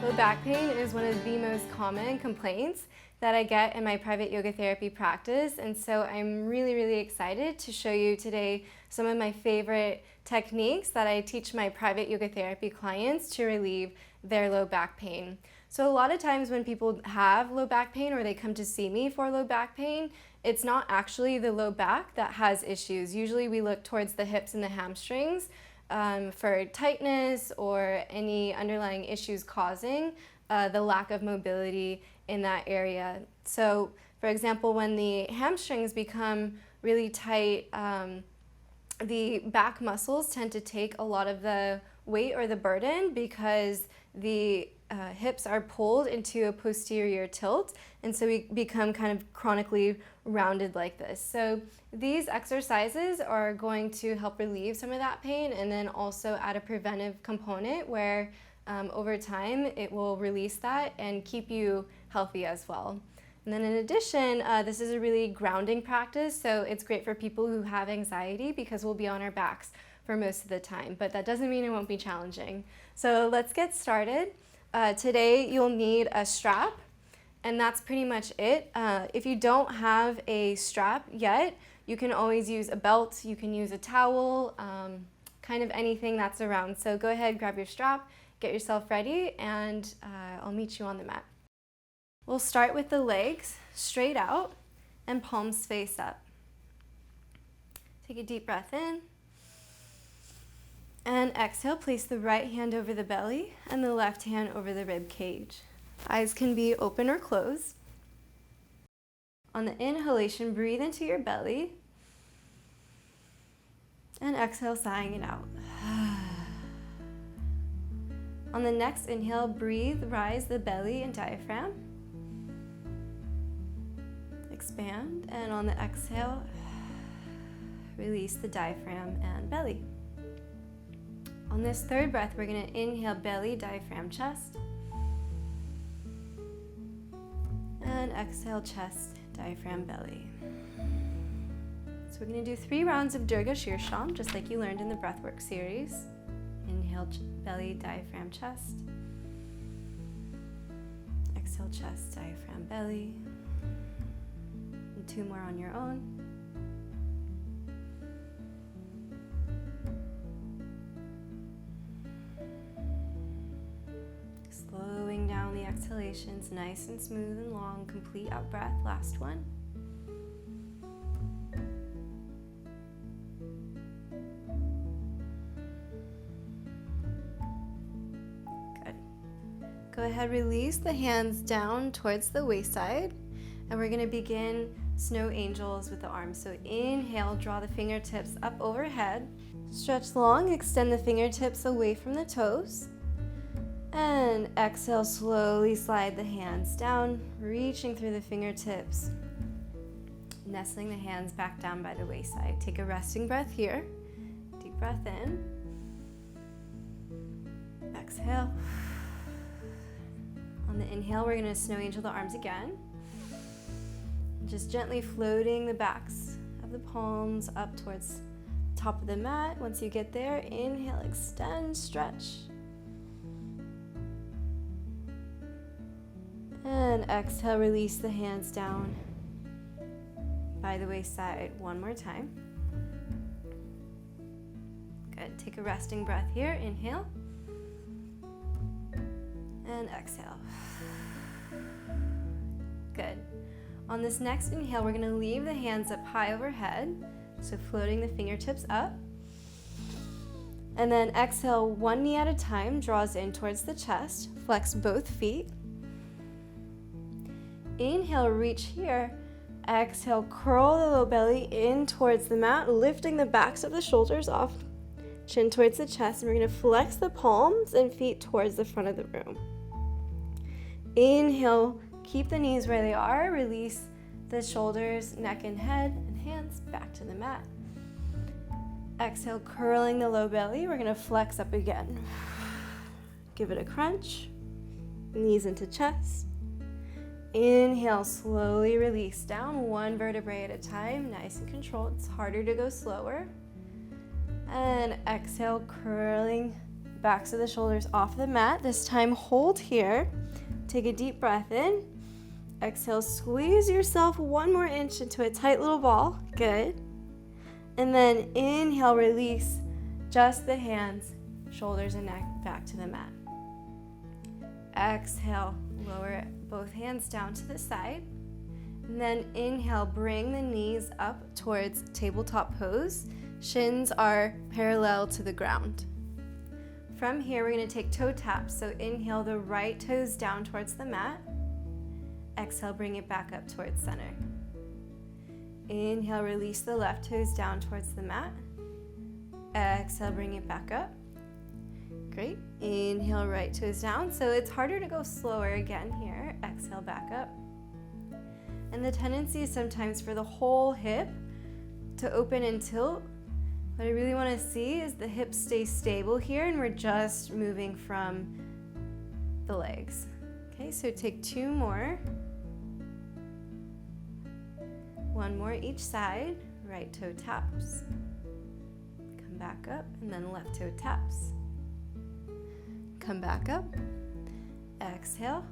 Low back pain is one of the most common complaints that I get in my private yoga therapy practice, and so I'm really excited to show you today some of my favorite techniques that I teach my private yoga therapy clients to relieve their low back pain. So a lot of times when people have low back pain or they come to see me for low back pain, it's not actually the low back that has issues. Usually we look towards the hips and the hamstrings for tightness or any underlying issues causing the lack of mobility in that area. So for example, when the hamstrings become really tight, the back muscles tend to take a lot of the weight or the burden because the hips are pulled into a posterior tilt, and so we become kind of chronically rounded like this. So these exercises are going to help relieve some of that pain and then also add a preventive component where over time it will release that and keep you healthy as well. And then in addition, this is a really grounding practice, so it's great for people who have anxiety because we'll be on our backs for most of the time, but that doesn't mean it won't be challenging. So let's get started. Today you'll need a strap, and that's pretty much it. If you don't have a strap yet, you can always use a belt, you can use a towel, kind of anything that's around. So go ahead, grab your strap, get yourself ready, and I'll meet you on the mat. We'll start with the legs straight out and palms face up. Take a deep breath in. And exhale, place the right hand over the belly and the left hand over the rib cage. Eyes can be open or closed. On the inhalation, breathe into your belly. And exhale, sighing it out. On the next inhale, breathe, rise the belly and diaphragm. Expand, and on the exhale, release the diaphragm and belly. On this third breath, we're going to inhale belly, diaphragm, chest. And exhale chest, diaphragm, belly. So we're going to do 3 rounds of Dirga Shirsham, just like you learned in the breathwork series. Inhale belly, diaphragm, chest. Exhale chest, diaphragm, belly. And 2 more on your own. Slowing down the exhalations, nice and smooth and long. Complete out breath. Last one. Good. Go ahead, release the hands down towards the waist side, and we're going to begin snow angels with the arms. So inhale, draw the fingertips up overhead. Stretch long, extend the fingertips away from the toes. And exhale, slowly slide the hands down, reaching through the fingertips, nestling the hands back down by the waist side. Take a resting breath here. Deep breath in. Exhale. On the inhale, we're going to snow angel the arms again. Just gently floating the backs of the palms up towards the top of the mat. Once you get there, inhale, extend, stretch. And exhale, release the hands down by the waist side. One more time. Good. Take a resting breath here. Inhale. And exhale. Good. On this next inhale, we're going to leave the hands up high overhead, so floating the fingertips up. And then exhale, one knee at a time, draws in towards the chest. Flex both feet. Inhale, reach here. Exhale, curl the low belly in towards the mat, lifting the backs of the shoulders off, chin towards the chest, and we're going to flex the palms and feet towards the front of the room. Inhale, keep the knees where they are, release the shoulders, neck and head, and hands back to the mat. Exhale, curling the low belly, we're going to flex up again. Give it a crunch, knees into chest. Inhale, slowly release down, one vertebrae at a time, nice and controlled. It's harder to go slower. And exhale, curling backs of the shoulders off the mat. This time hold here. Take a deep breath in. Exhale, squeeze yourself 1 more inch into a tight little ball. Good. And then inhale, release just the hands, shoulders and neck back to the mat. Exhale, lower both hands down to the side. And then inhale, bring the knees up towards tabletop pose. Shins are parallel to the ground. From here, we're going to take toe taps. So inhale the right toes down towards the mat. Exhale, bring it back up towards center. Inhale, release the left toes down towards the mat. Exhale, bring it back up. Great. Inhale, right toes down. So it's harder to go slower again here. Exhale, back up. And the tendency is sometimes for the whole hip to open and tilt. What I really want to see is the hips stay stable here, and we're just moving from the legs. Okay, so take 2 more. 1 more each side. Right toe taps. Come back up, and then left toe taps. Come back up. Exhale.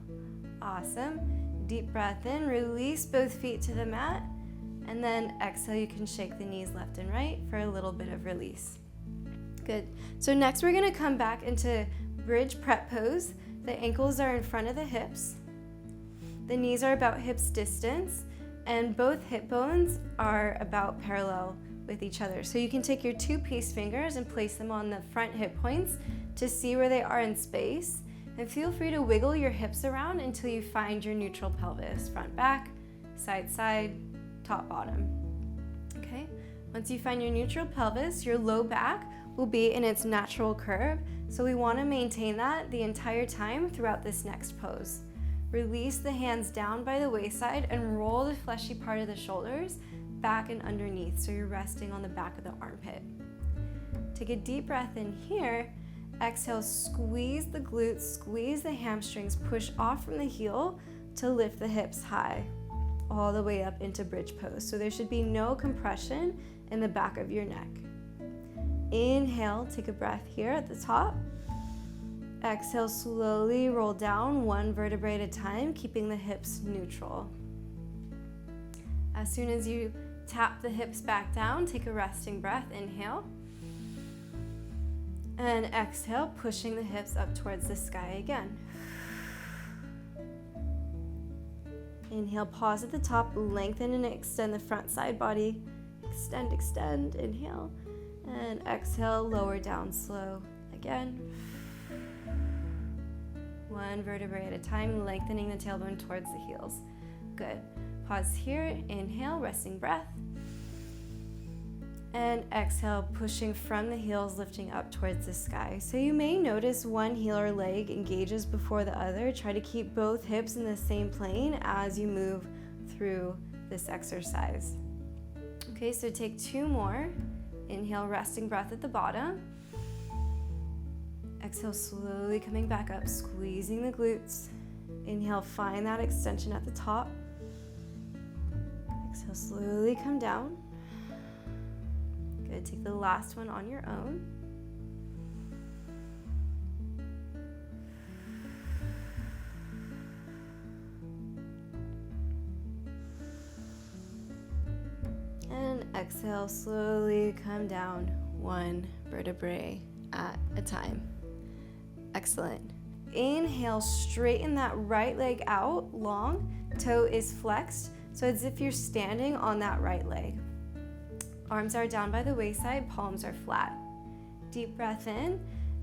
Awesome. Deep breath in. Release both feet to the mat. And then exhale, you can shake the knees left and right for a little bit of release. Good. So next we're going to come back into bridge prep pose. The ankles are in front of the hips. The knees are about hips distance, and both hip bones are about parallel with each other. So you can take your 2 peace fingers and place them on the front hip points to see where they are in space. And feel free to wiggle your hips around until you find your neutral pelvis. Front, back, side, side, top, bottom. Okay, once you find your neutral pelvis, your low back will be in its natural curve. So we want to maintain that the entire time throughout this next pose. Release the hands down by the waist-side and roll the fleshy part of the shoulders back and underneath, so you're resting on the back of the armpit. Take a deep breath in here. Exhale, squeeze the glutes, squeeze the hamstrings, push off from the heel to lift the hips high, all the way up into bridge pose. So there should be no compression in the back of your neck. Inhale, take a breath here at the top. Exhale, slowly roll down 1 vertebrae at a time, keeping the hips neutral. As soon as you tap the hips back down, take a resting breath. Inhale. And exhale, pushing the hips up towards the sky again. Inhale, pause at the top, lengthen and extend the front side body. Extend, extend, inhale. And exhale, lower down slow. Again. 1 vertebrae at a time, lengthening the tailbone towards the heels. Good. Pause here, inhale, resting breath. And exhale, pushing from the heels, lifting up towards the sky. So you may notice one heel or leg engages before the other. Try to keep both hips in the same plane as you move through this exercise. Okay, so take 2 more. Inhale, resting breath at the bottom. Exhale, slowly coming back up, squeezing the glutes. Inhale, find that extension at the top. Exhale, slowly come down. Good, take the last one on your own. And exhale, slowly come down 1 vertebrae at a time. Excellent. Inhale, straighten that right leg out long. Toe is flexed, so as if you're standing on that right leg. Arms are down by the waist-side, palms are flat. Deep breath in.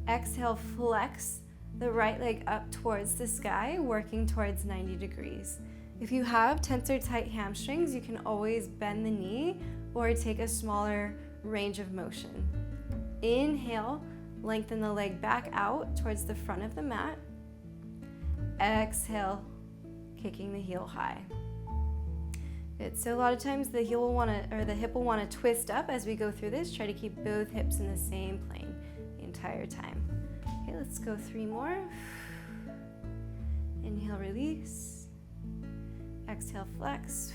Exhale, flex the right leg up towards the sky, working towards 90 degrees. If you have tense or tight hamstrings, you can always bend the knee or take a smaller range of motion. Inhale, lengthen the leg back out towards the front of the mat. Exhale, kicking the heel high. Good. So a lot of times the hip will want to twist up as we go through this. Try to keep both hips in the same plane the entire time. Okay, let's go 3 more. Inhale, release. Exhale, flex.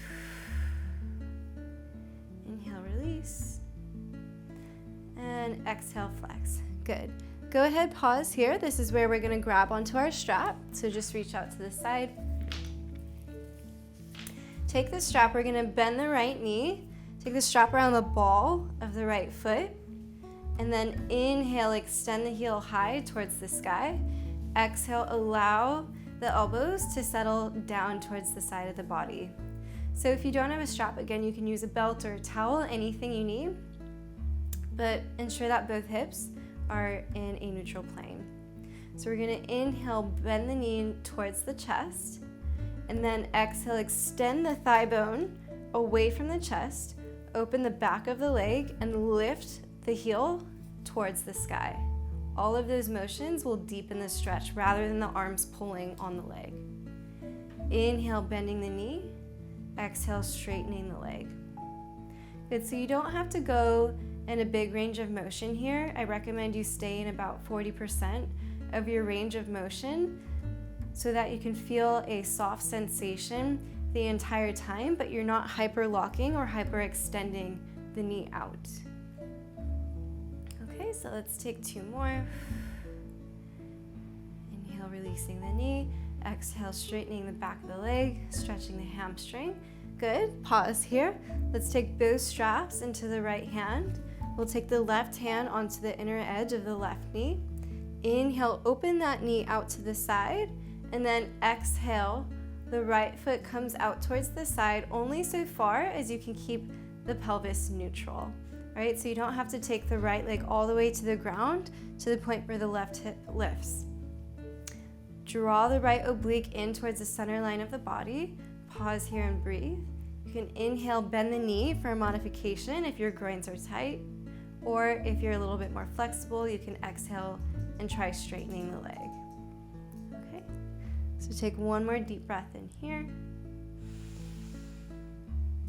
Inhale, release. And exhale, flex. Good. Go ahead, pause here. This is where we're gonna grab onto our strap. So just reach out to the side. Take the strap, we're gonna bend the right knee. Take the strap around the ball of the right foot. And then inhale, extend the heel high towards the sky. Exhale, allow the elbows to settle down towards the side of the body. So if you don't have a strap, again, you can use a belt or a towel, anything you need, but ensure that both hips are in a neutral plane. So we're gonna inhale, bend the knee towards the chest, and then exhale, extend the thigh bone away from the chest, open the back of the leg, and lift the heel towards the sky. All of those motions will deepen the stretch rather than the arms pulling on the leg. Inhale, bending the knee. Exhale, straightening the leg. Good, so you don't have to go in a big range of motion here. I recommend you stay in about 40% of your range of motion so that you can feel a soft sensation the entire time, but you're not hyper-locking or hyper-extending the knee out. Okay, so let's take 2 more. Inhale, releasing the knee. Exhale, straightening the back of the leg, stretching the hamstring. Good, pause here. Let's take both straps into the right hand. We'll take the left hand onto the inner edge of the left knee. Inhale, open that knee out to the side, and then exhale, the right foot comes out towards the side only so far as you can keep the pelvis neutral. Right, so you don't have to take the right leg all the way to the ground to the point where the left hip lifts. Draw the right oblique in towards the center line of the body. Pause here and breathe. You can inhale, bend the knee for a modification if your groins are tight, or if you're a little bit more flexible, you can exhale and try straightening the leg. Okay, so take 1 more deep breath in here.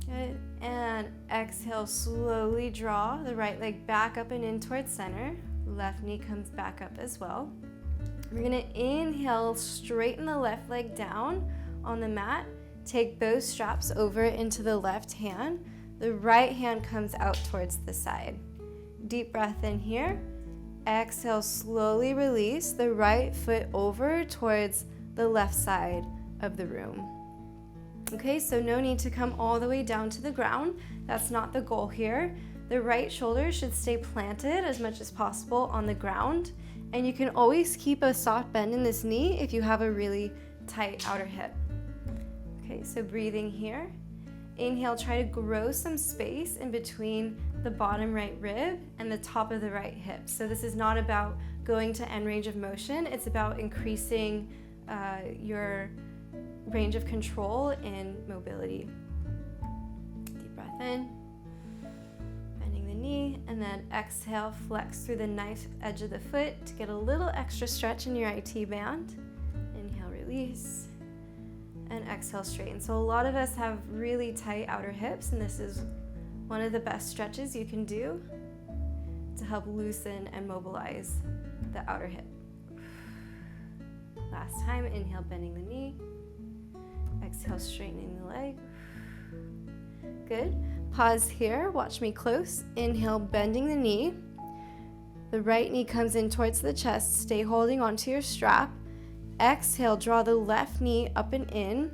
Good. And exhale, slowly draw the right leg back up and in towards center. Left knee comes back up as well. We're gonna inhale, straighten the left leg down on the mat. Take both straps over into the left hand. The right hand comes out towards the side. Deep breath in here. Exhale, slowly release the right foot over towards the left side of the room. Okay, so no need to come all the way down to the ground. That's not the goal here. The right shoulder should stay planted as much as possible on the ground. And you can always keep a soft bend in this knee if you have a really tight outer hip. Okay, so breathing here. Inhale, try to grow some space in between the bottom right rib and the top of the right hip. So this is not about going to end range of motion. It's about increasing your range of control and mobility. Deep breath in, bending the knee, and then exhale, flex through the knife edge of the foot to get a little extra stretch in your IT band. Inhale, release, and exhale, straighten. So a lot of us have really tight outer hips, and this is one of the best stretches you can do to help loosen and mobilize the outer hip. Last time, inhale, bending the knee. Exhale, straightening the leg. Good. Pause here. Watch me close. Inhale, bending the knee. The right knee comes in towards the chest. Stay holding onto your strap. Exhale, draw the left knee up and in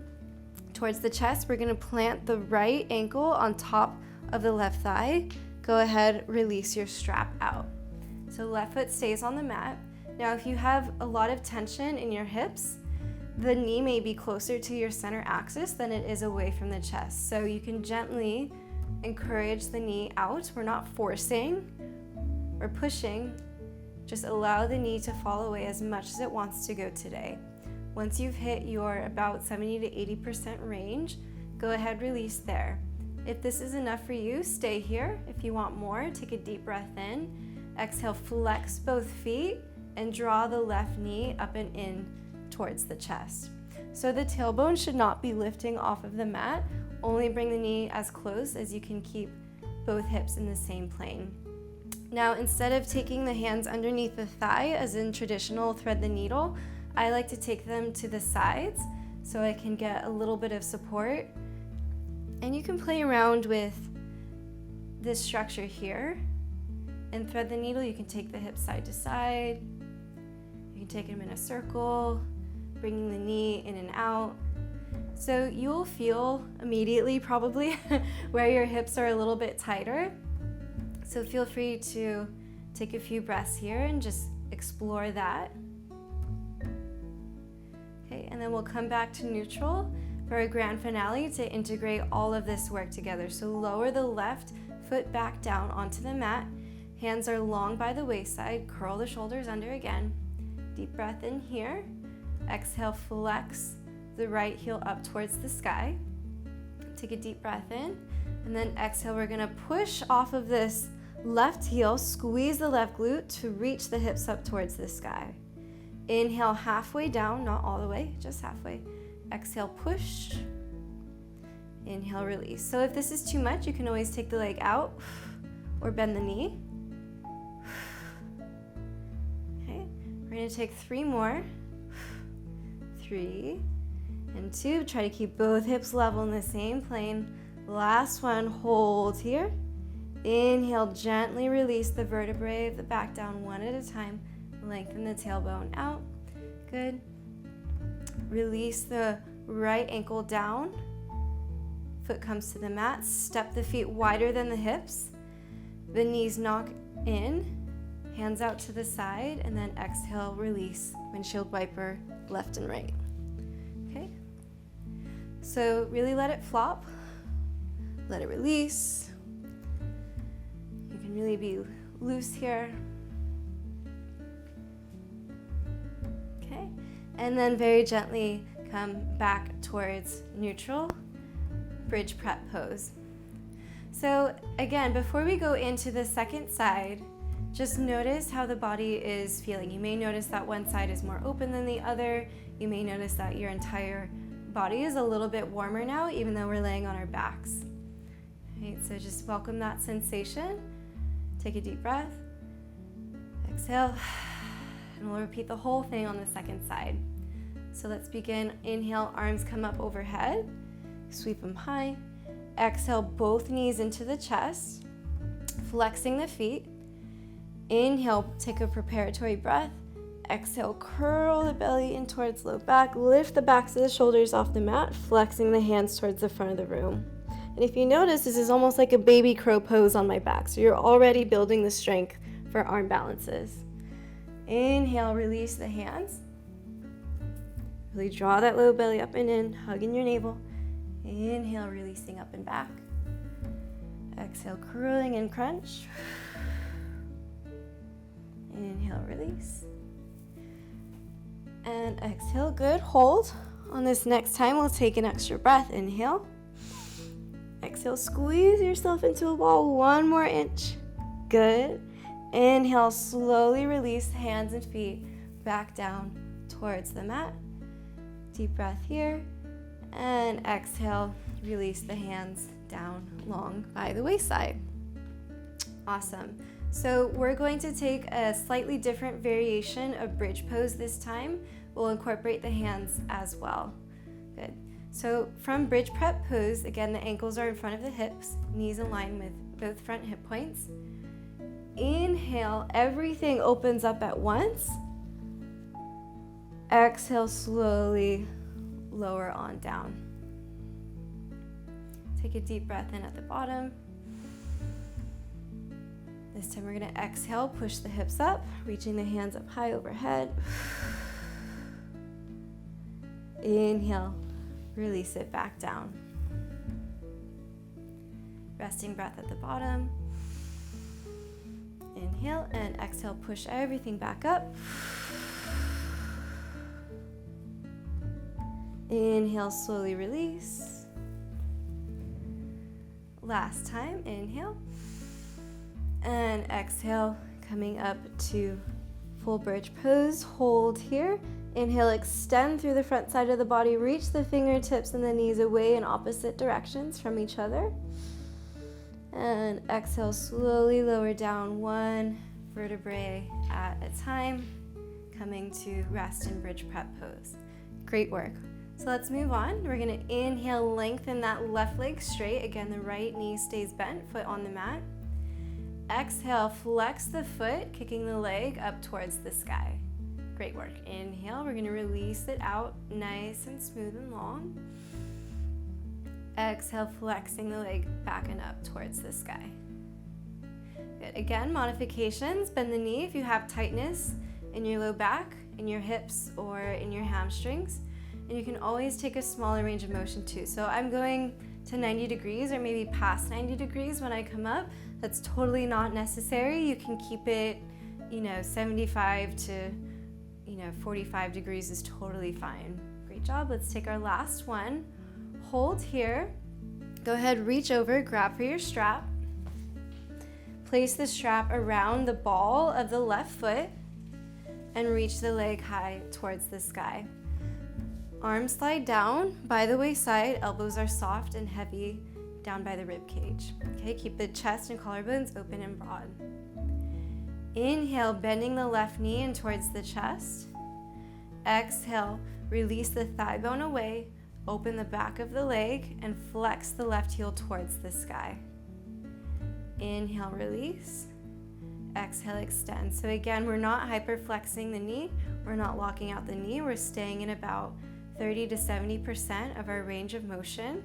towards the chest. We're going to plant the right ankle on top of the left thigh. Go ahead, release your strap out. So left foot stays on the mat. Now, if you have a lot of tension in your hips, the knee may be closer to your center axis than it is away from the chest. So you can gently encourage the knee out. We're not forcing or pushing. Just allow the knee to fall away as much as it wants to go today. Once you've hit your about 70 to 80% range, go ahead, release there. If this is enough for you, stay here. If you want more, take a deep breath in. Exhale, flex both feet and draw the left knee up and in towards the chest. So the tailbone should not be lifting off of the mat. Only bring the knee as close as you can keep both hips in the same plane. Now, instead of taking the hands underneath the thigh, as in traditional thread the needle, I like to take them to the sides so I can get a little bit of support. And you can play around with this structure here. And thread the needle, you can take the hips side to side, taking them in a circle, bringing the knee in and out. So you'll feel immediately probably where your hips are a little bit tighter. So feel free to take a few breaths here and just explore that. Okay, and then we'll come back to neutral for a grand finale to integrate all of this work together. So lower the left foot back down onto the mat. Hands are long by the waist-side. Curl the shoulders under again. Deep breath in here. Exhale, flex the right heel up towards the sky. Take a deep breath in. And then exhale, we're gonna push off of this left heel, squeeze the left glute to reach the hips up towards the sky. Inhale halfway down, not all the way, just halfway. Exhale, push. Inhale, release. So if this is too much, you can always take the leg out or bend the knee. Okay, we're gonna take 3 more. 3 and 2. Try to keep both hips level in the same plane. Last one, hold here. Inhale, gently release the vertebrae of the back down one at a time. Lengthen the tailbone out. Good. Release the right ankle down. Foot comes to the mat. Step the feet wider than the hips. The knees knock in. Hands out to the side. And then exhale, release. Windshield wiper, left and right. Okay? So really let it flop. Let it release. You can really be loose here. Okay, and then very gently come back towards neutral, bridge prep pose. So again, before we go into the second side, just notice how the body is feeling. You may notice that one side is more open than the other. You may notice that your entire body is a little bit warmer now, even though we're laying on our backs. Right, so just welcome that sensation. Take a deep breath. Exhale. And we'll repeat the whole thing on the second side. So let's begin. Inhale, arms come up overhead. Sweep them high. Exhale, both knees into the chest. Flexing the feet. Inhale, take a preparatory breath. Exhale, curl the belly in towards low back. Lift the backs of the shoulders off the mat, flexing the hands towards the front of the room. And if you notice, this is almost like a baby crow pose on my back. So you're already building the strength for arm balances. Inhale, release the hands. Really draw that low belly up and in, hugging your navel. Inhale, releasing up and back. Exhale, curling and crunch. Inhale, release. And exhale, good, hold. On this next time, we'll take an extra breath. Inhale. Exhale, squeeze yourself into a ball 1 more inch. Good. Inhale, slowly release hands and feet back down towards the mat. Deep breath here. And exhale, release the hands down long by the wayside. Awesome. So we're going to take a slightly different variation of bridge pose this time. We'll incorporate the hands as well. Good. So from bridge prep pose, again, the ankles are in front of the hips, knees in line with both front hip points. Inhale, everything opens up at once. Exhale, slowly lower on down. Take a deep breath in at the bottom. This time we're going to exhale, push the hips up, reaching the hands up high overhead. Inhale, release it back down. Resting breath at the bottom. Inhale and exhale, push everything back up. Inhale, slowly release. Last time, inhale. And exhale, coming up to full bridge pose. Hold here. Inhale, extend through the front side of the body. Reach the fingertips and the knees away in opposite directions from each other. And exhale, slowly lower down 1 vertebrae at a time, coming to rest in bridge prep pose. Great work. So let's move on. We're going to inhale, lengthen that left leg straight. Again, the right knee stays bent, foot on the mat. Exhale, flex the foot, kicking the leg up towards the sky. Great work. Inhale, we're gonna release it out nice and smooth and long. Exhale, flexing the leg back and up towards the sky. Good. Again, modifications. Bend the knee if you have tightness in your low back, in your hips, or in your hamstrings. And you can always take a smaller range of motion too. So I'm going to 90 degrees or maybe past 90 degrees when I come up. That's totally not necessary. You can keep it, 75 to, 45 degrees is totally fine. Great job. Let's take our last one. Hold here. Go ahead, reach over, grab for your strap. Place the strap around the ball of the left foot and reach the leg high towards the sky. Arms slide down by the waist-side, elbows are soft and heavy down by the rib cage. Okay, keep the chest and collarbones open and broad. Inhale, bending the left knee in towards the chest. Exhale, release the thigh bone away, open the back of the leg, and flex the left heel towards the sky. Inhale, release. Exhale, extend. So again, we're not hyperflexing the knee. We're not locking out the knee. We're staying in about 30 to 70% of our range of motion.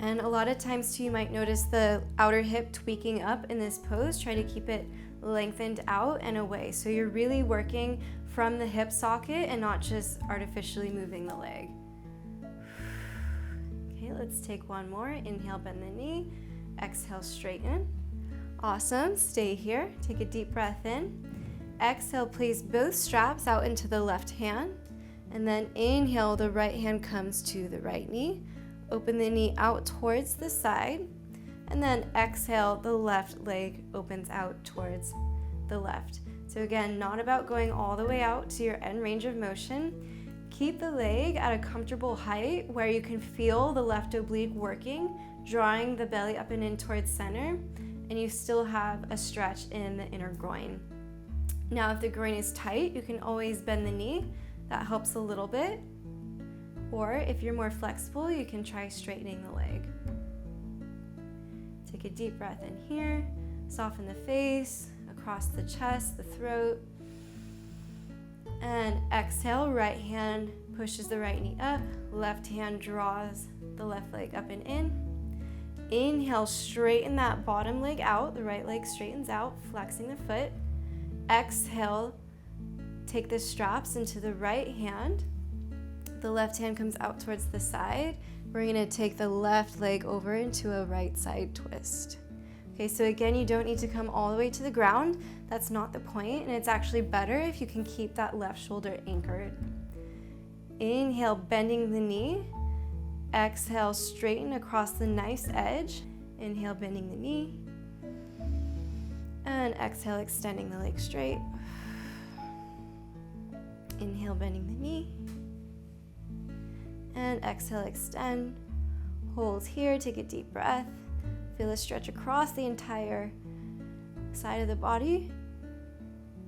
And a lot of times too, you might notice the outer hip tweaking up in this pose. Try to keep it lengthened out and away. So you're really working from the hip socket and not just artificially moving the leg. Okay, let's take one more. Inhale, bend the knee. Exhale, straighten. Awesome, stay here. Take a deep breath in. Exhale, place both straps out into the left hand. And then inhale, the right hand comes to the right knee. Open the knee out towards the side. And then exhale, the left leg opens out towards the left. So again, not about going all the way out to your end range of motion. Keep the leg at a comfortable height where you can feel the left oblique working, drawing the belly up and in towards center, and you still have a stretch in the inner groin. Now, if the groin is tight, you can always bend the knee. That helps a little bit. Or if you're more flexible, you can try straightening the leg. Take a deep breath in here, soften the face, across the chest, the throat. And exhale, right hand pushes the right knee up, left hand draws the left leg up and in. Inhale, straighten that bottom leg out, the right leg straightens out, flexing the foot. Exhale, take the straps into the right hand. The left hand comes out towards the side. We're gonna take the left leg over into a right side twist. Okay, so again, you don't need to come all the way to the ground. That's not the point, and it's actually better if you can keep that left shoulder anchored. Inhale, bending the knee. Exhale, straighten across the nice edge. Inhale, bending the knee. And exhale, extending the leg straight. Inhale, bending the knee. And exhale, extend. Hold here, take a deep breath. Feel a stretch across the entire side of the body.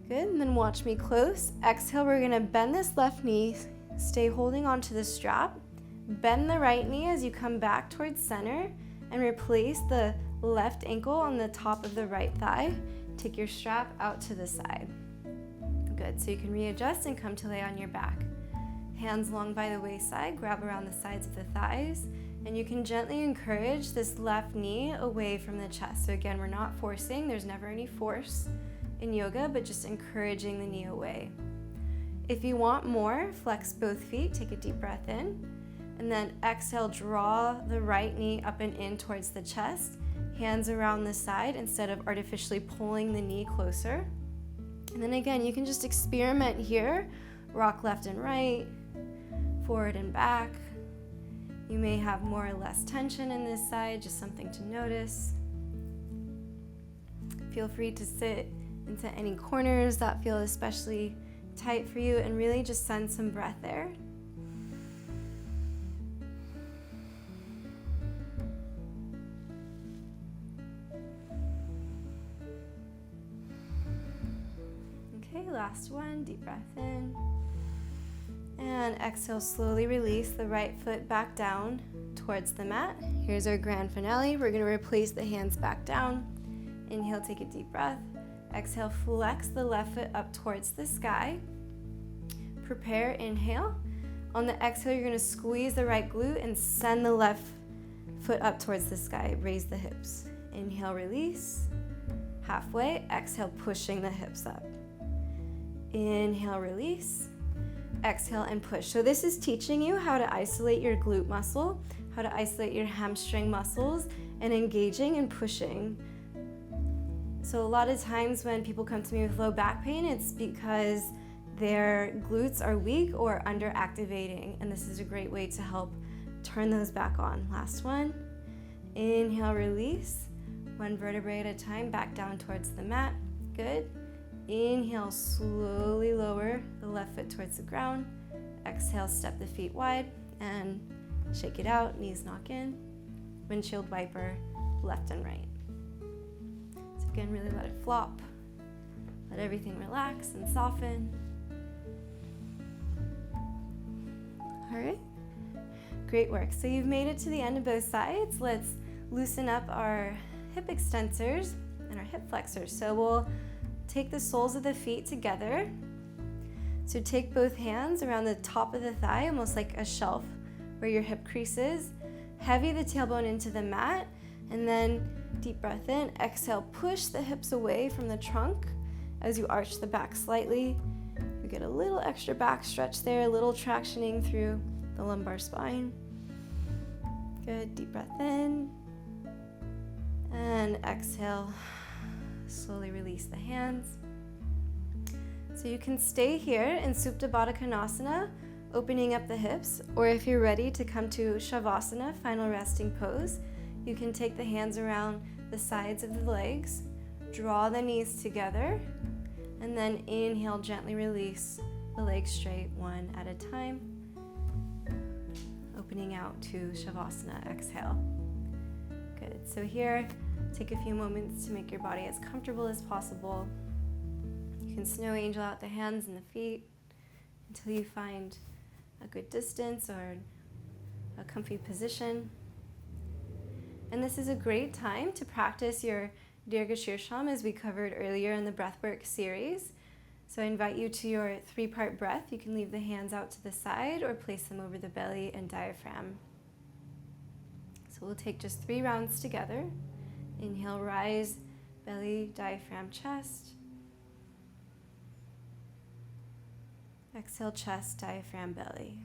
Good, and then watch me close. Exhale, we're gonna bend this left knee. Stay holding onto the strap. Bend the right knee as you come back towards center and replace the left ankle on the top of the right thigh. Take your strap out to the side. Good, so you can readjust and come to lay on your back. Hands long by the waist side, grab around the sides of the thighs, and you can gently encourage this left knee away from the chest. So again, we're not forcing, there's never any force in yoga, but just encouraging the knee away. If you want more, flex both feet, take a deep breath in, and then exhale, draw the right knee up and in towards the chest, hands around the side instead of artificially pulling the knee closer. And then again, you can just experiment here, rock left and right, forward and back. You may have more or less tension in this side, just something to notice. Feel free to sit into any corners that feel especially tight for you and really just send some breath there. Okay, last one, deep breath in. And exhale, slowly release the right foot back down towards the mat. Here's our grand finale. We're gonna replace the hands back down. Inhale, take a deep breath. Exhale, flex the left foot up towards the sky. Prepare, inhale. On the exhale, you're gonna squeeze the right glute and send the left foot up towards the sky. Raise the hips. Inhale, release. Halfway, exhale, pushing the hips up. Inhale, release. Exhale and push. So this is teaching you how to isolate your glute muscle, how to isolate your hamstring muscles, and engaging and pushing. So a lot of times when people come to me with low back pain, it's because their glutes are weak or underactivating, and this is a great way to help turn those back on. Last one. Inhale, release. One vertebrae at a time, back down towards the mat. Good. Inhale, slowly lower the left foot towards the ground. Exhale, step the feet wide and shake it out, knees knock in. Windshield wiper, left and right. So again, really let it flop. Let everything relax and soften. All right, great work. So you've made it to the end of both sides. Let's loosen up our hip extensors and our hip flexors. So we'll take the soles of the feet together. So take both hands around the top of the thigh, almost like a shelf where your hip crease is. Heavy the tailbone into the mat, and then deep breath in. Exhale, push the hips away from the trunk as you arch the back slightly. You get a little extra back stretch there, a little tractioning through the lumbar spine. Good, deep breath in. And exhale, slowly release the hands. So you can stay here in Supta Baddha Konasana, opening up the hips, or if you're ready to come to Shavasana, final resting pose, you can take the hands around the sides of the legs, draw the knees together, and then inhale, gently release the legs straight one at a time, opening out to Shavasana, exhale. Good, so here, take a few moments to make your body as comfortable as possible. You can snow angel out the hands and the feet until you find a good distance or a comfy position. And this is a great time to practice your Dirgha Shirsham as we covered earlier in the breathwork series. So I invite you to your 3-part breath. You can leave the hands out to the side or place them over the belly and diaphragm. So we'll take just 3 rounds together. Inhale, rise, belly, diaphragm, chest. Exhale, chest, diaphragm, belly.